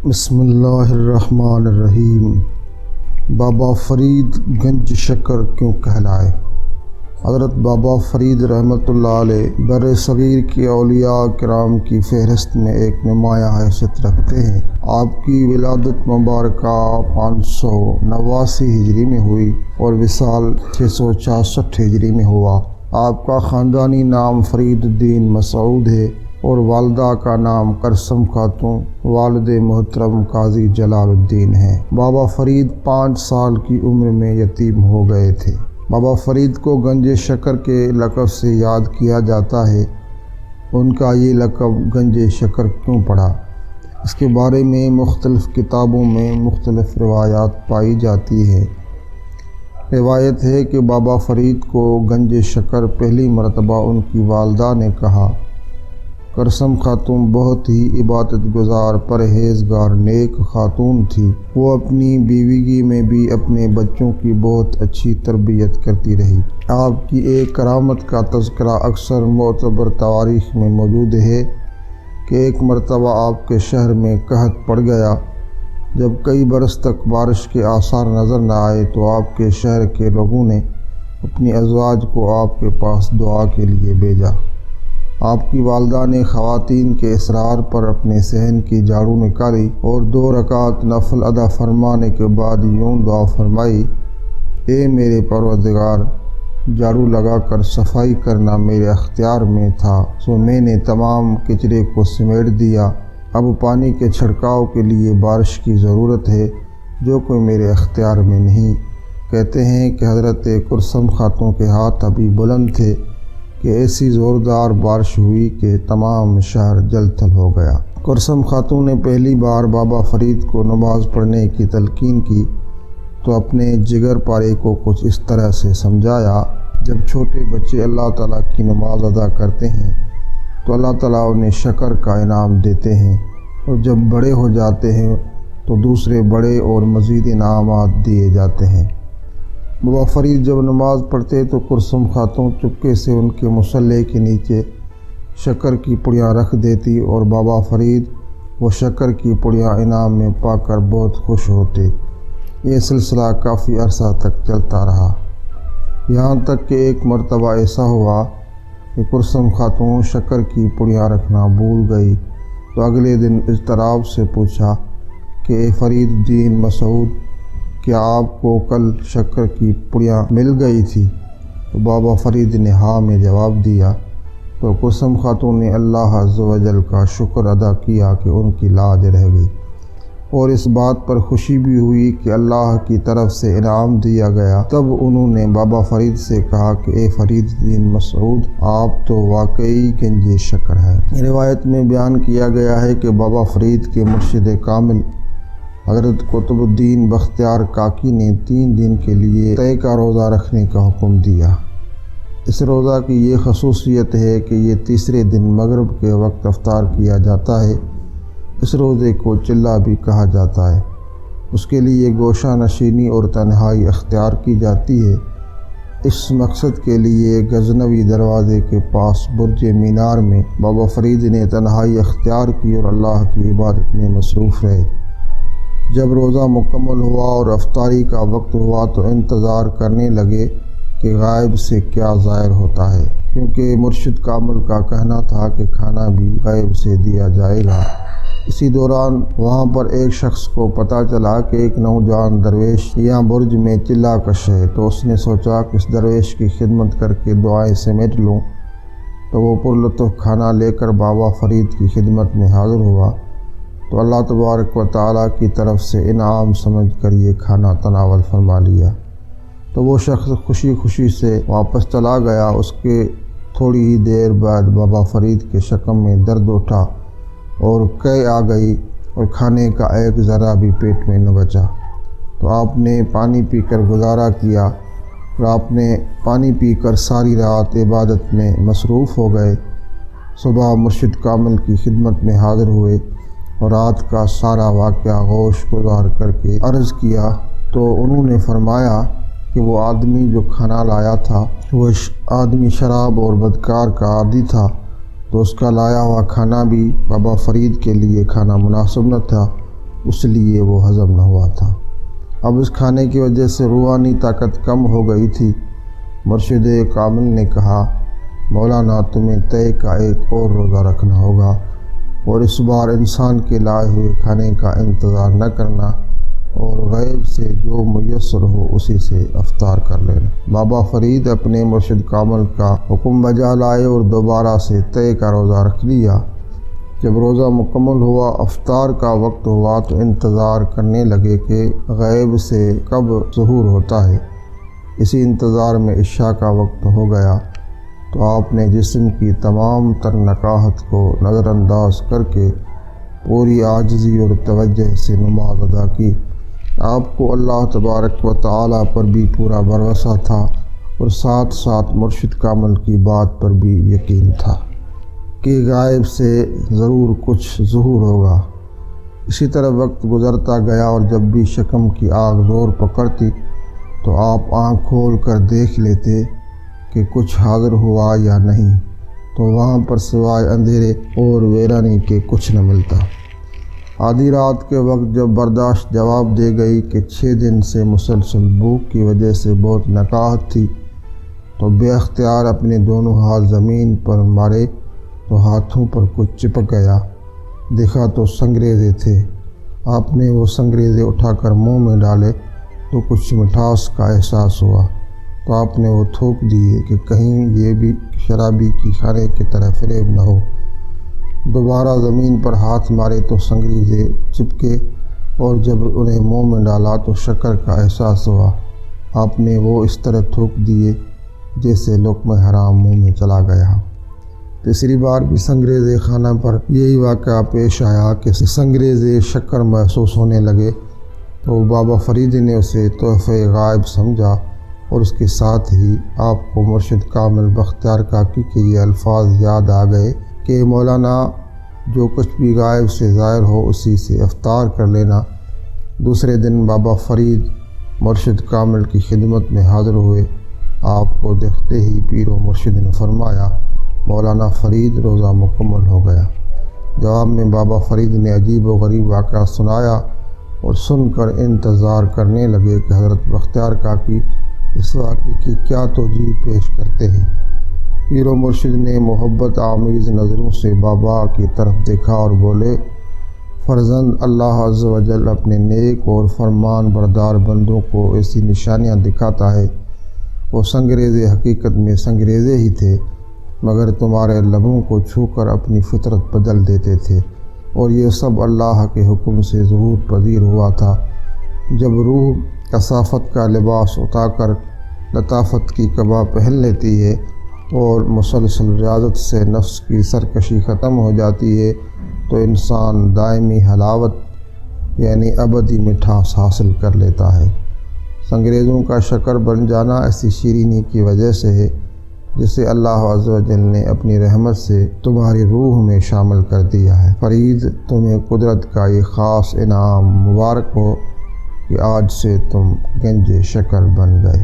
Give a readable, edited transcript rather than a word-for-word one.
بسم اللہ الرحمن الرحیم۔ بابا فرید گنج شکر کیوں کہلائے؟ حضرت بابا فرید رحمۃ اللہ علیہ بر صغیر کے اولیاء کرام کی فہرست میں ایک نمایاں حیثیت رکھتے ہیں۔ آپ کی ولادت مبارکہ 589 ہجری میں ہوئی اور وصال 666 ہجری میں ہوا۔ آپ کا خاندانی نام فرید الدین مسعود ہے اور والدہ کا نام کرسم خاتون، والد محترم قاضی جلال الدین ہیں۔ بابا فرید 5 سال کی عمر میں یتیم ہو گئے تھے۔ بابا فرید کو گنج شکر کے لقب سے یاد کیا جاتا ہے۔ ان کا یہ لقب گنج شکر کیوں پڑا، اس کے بارے میں مختلف کتابوں میں مختلف روایات پائی جاتی ہیں۔ روایت ہے کہ بابا فرید کو گنج شکر پہلی مرتبہ ان کی والدہ نے کہا۔ کرسم خاتون بہت ہی عبادت گزار، پرہیزگار، نیک خاتون تھی۔ وہ اپنی بیوگی میں بھی اپنے بچوں کی بہت اچھی تربیت کرتی رہی۔ آپ کی ایک کرامت کا تذکرہ اکثر معتبر تواریخ میں موجود ہے کہ ایک مرتبہ آپ کے شہر میں قحط پڑ گیا۔ جب کئی برس تک بارش کے آثار نظر نہ آئے تو آپ کے شہر کے لوگوں نے اپنی ازواج کو آپ کے پاس دعا کے لیے بھیجا۔ آپ کی والدہ نے خواتین کے اصرار پر اپنے صحن کی جھاڑو نکالی اور 2 رکعت نفل ادا فرمانے کے بعد یوں دعا فرمائی: اے میرے پروردگار، جھاڑو لگا کر صفائی کرنا میرے اختیار میں تھا، سو میں نے تمام کچرے کو سمیٹ دیا۔ اب پانی کے چھڑکاؤ کے لیے بارش کی ضرورت ہے، جو کوئی میرے اختیار میں نہیں۔ کہتے ہیں کہ حضرت کرسم خاتون کے ہاتھ ابھی بلند تھے کہ ایسی زوردار بارش ہوئی کہ تمام شہر جل تھل ہو گیا۔ کرسم خاتون نے پہلی بار بابا فرید کو نماز پڑھنے کی تلقین کی تو اپنے جگر پارے کو کچھ اس طرح سے سمجھایا: جب چھوٹے بچے اللہ تعالیٰ کی نماز ادا کرتے ہیں تو اللہ تعالیٰ انہیں شکر کا انعام دیتے ہیں، اور جب بڑے ہو جاتے ہیں تو دوسرے بڑے اور مزید انعامات دیے جاتے ہیں۔ بابا فرید جب نماز پڑھتے تو کرسم خاتون چپکے سے ان کے مصلے کے نیچے شکر کی پڑیاں رکھ دیتی اور بابا فرید وہ شکر کی پڑیاں انعام میں پا کر بہت خوش ہوتے۔ یہ سلسلہ کافی عرصہ تک چلتا رہا، یہاں تک کہ ایک مرتبہ ایسا ہوا کہ کرسم خاتون شکر کی پڑیاں رکھنا بھول گئی تو اگلے دن اضطراب سے پوچھا کہ اے فرید الدین مسعود، کیا آپ کو کل شکر کی پڑیاں مل گئی تھی؟ تو بابا فرید نے ہاں میں جواب دیا۔ تو کرسم خاتون نے اللہ عز و جل کا شکر ادا کیا کہ ان کی لاج رہ گئی، اور اس بات پر خوشی بھی ہوئی کہ اللہ کی طرف سے انعام دیا گیا۔ تب انہوں نے بابا فرید سے کہا کہ اے فرید الدین مسعود، آپ تو واقعی گنج شکر ہیں۔ روایت میں بیان کیا گیا ہے کہ بابا فرید کے مرشد کامل حضرت قطب الدین بختیار کاکی نے 3 دن کے لیے طے کا روزہ رکھنے کا حکم دیا۔ اس روزہ کی یہ خصوصیت ہے کہ یہ تیسرے دن مغرب کے وقت افطار کیا جاتا ہے۔ اس روزے کو چلہ بھی کہا جاتا ہے۔ اس کے لیے گوشہ نشینی اور تنہائی اختیار کی جاتی ہے۔ اس مقصد کے لیے غزنوی دروازے کے پاس برج مینار میں بابا فرید نے تنہائی اختیار کی اور اللہ کی عبادت میں مصروف رہے۔ جب روزہ مکمل ہوا اور افطاری کا وقت ہوا تو انتظار کرنے لگے کہ غائب سے کیا ظاہر ہوتا ہے، کیونکہ مرشد کامل کا کہنا تھا کہ کھانا بھی غائب سے دیا جائے گا۔ اسی دوران وہاں پر ایک شخص کو پتہ چلا کہ ایک نوجوان درویش یہاں برج میں چلہ کش ہے، تو اس نے سوچا کہ اس درویش کی خدمت کر کے دعائیں سمیٹ لوں۔ تو وہ پرلطف کھانا لے کر بابا فرید کی خدمت میں حاضر ہوا تو اللہ تبارک و تعالیٰ کی طرف سے انعام سمجھ کر یہ کھانا تناول فرما لیا۔ تو وہ شخص خوشی خوشی سے واپس چلا گیا۔ اس کے تھوڑی ہی دیر بعد بابا فرید کے شکم میں درد اٹھا اور قے آ گئی اور کھانے کا ایک ذرہ بھی پیٹ میں نہ بچا۔ تو آپ نے پانی پی کر گزارا کیا، اور آپ نے پانی پی کر ساری رات عبادت میں مصروف ہو گئے۔ صبح مرشد کامل کی خدمت میں حاضر ہوئے اور رات کا سارا واقعہ گوش گزار کر کے عرض کیا تو انہوں نے فرمایا کہ وہ آدمی جو کھانا لایا تھا وہ آدمی شراب اور بدکار کا عادی تھا، تو اس کا لایا ہوا کھانا بھی بابا فرید کے لیے کھانا مناسب نہ تھا، اس لیے وہ ہضم نہ ہوا تھا۔ اب اس کھانے کی وجہ سے روحانی طاقت کم ہو گئی تھی۔ مرشد کامل نے کہا، مولانا تمہیں طے کا ایک اور روزہ رکھنا ہوگا اور اس بار انسان کے لائے ہوئے کھانے کا انتظار نہ کرنا اور غیب سے جو میسر ہو اسی سے افطار کر لینا۔ بابا فرید اپنے مرشد کامل کا حکم بجا لائے اور دوبارہ سے طے کا روزہ رکھ لیا۔ جب روزہ مکمل ہوا، افطار کا وقت ہوا تو انتظار کرنے لگے کہ غیب سے کب ظہور ہوتا ہے۔ اسی انتظار میں عشاء کا وقت ہو گیا تو آپ نے جسم کی تمام تر نکاہت کو نظر انداز کر کے پوری عاجزی اور توجہ سے نماز ادا کی۔ آپ کو اللہ تبارک و تعالیٰ پر بھی پورا بھروسہ تھا اور ساتھ ساتھ مرشد کامل کی بات پر بھی یقین تھا کہ غائب سے ضرور کچھ ظہور ہوگا۔ اسی طرح وقت گزرتا گیا اور جب بھی شکم کی آگ زور پکڑتی تو آپ آنکھ کھول کر دیکھ لیتے کہ کچھ حاضر ہوا یا نہیں، تو وہاں پر سوائے اندھیرے اور ویرانی کے کچھ نہ ملتا۔ آدھی رات کے وقت جب برداشت جواب دے گئی کہ 6 دن سے مسلسل بھوک کی وجہ سے بہت نکاہت تھی، تو بے اختیار اپنے دونوں ہاتھ زمین پر مارے تو ہاتھوں پر کچھ چپک گیا۔ دیکھا تو سنگریزے تھے۔ آپ نے وہ سنگریزے اٹھا کر منہ میں ڈالے تو کچھ مٹھاس کا احساس ہوا، تو آپ نے وہ تھوک دیے کہ کہیں یہ بھی شرابی کی کھانے کی طرح فریب نہ ہو۔ دوبارہ زمین پر ہاتھ مارے تو سنگریزے چپکے اور جب انہیں منہ میں ڈالا تو شکر کا احساس ہوا۔ آپ نے وہ اس طرح تھوک دیے جیسے لقمہ حرام منہ میں چلا گیا۔ تیسری بار بھی سنگریزے خانہ پر یہی واقعہ پیش آیا کہ سنگریزے شکر محسوس ہونے لگے، تو بابا فرید نے اسے تحفہ غائب سمجھا اور اس کے ساتھ ہی آپ کو مرشد کامل بختیار کاکی کے یہ الفاظ یاد آ گئے کہ مولانا جو کچھ بھی غائب سے ظاہر ہو اسی سے افطار کر لینا۔ دوسرے دن بابا فرید مرشد کامل کی خدمت میں حاضر ہوئے۔ آپ کو دیکھتے ہی پیر و مرشد نے فرمایا، مولانا فرید روزہ مکمل ہو گیا۔ جواب میں بابا فرید نے عجیب و غریب واقعہ سنایا اور سن کر انتظار کرنے لگے کہ حضرت بختیار کاکی اس واقعے کی کیا توجیہ پیش کرتے ہیں۔ پیر و مرشد نے محبت آمیز نظروں سے بابا کی طرف دیکھا اور بولے، فرزند، اللہ عز و جل اپنے نیک اور فرمان بردار بندوں کو ایسی نشانیاں دکھاتا ہے۔ وہ سنگریزے حقیقت میں سنگریزے ہی تھے، مگر تمہارے لبوں کو چھو کر اپنی فطرت بدل دیتے تھے، اور یہ سب اللہ کے حکم سے ظہور پذیر ہوا تھا۔ جب روح کثافت کا لباس اٹھا کر لطافت کی قبا پہن لیتی ہے اور مسلسل ریاضت سے نفس کی سرکشی ختم ہو جاتی ہے تو انسان دائمی حلاوت یعنی ابدی مٹھاس حاصل کر لیتا ہے۔ سنگریزوں کا شکر بن جانا ایسی شیرینی کی وجہ سے ہے جسے اللہ عز و جل نے اپنی رحمت سے تمہاری روح میں شامل کر دیا ہے۔ فرید، تمہیں قدرت کا یہ خاص انعام مبارک ہو کہ آج سے تم گنج شکر بن گئے۔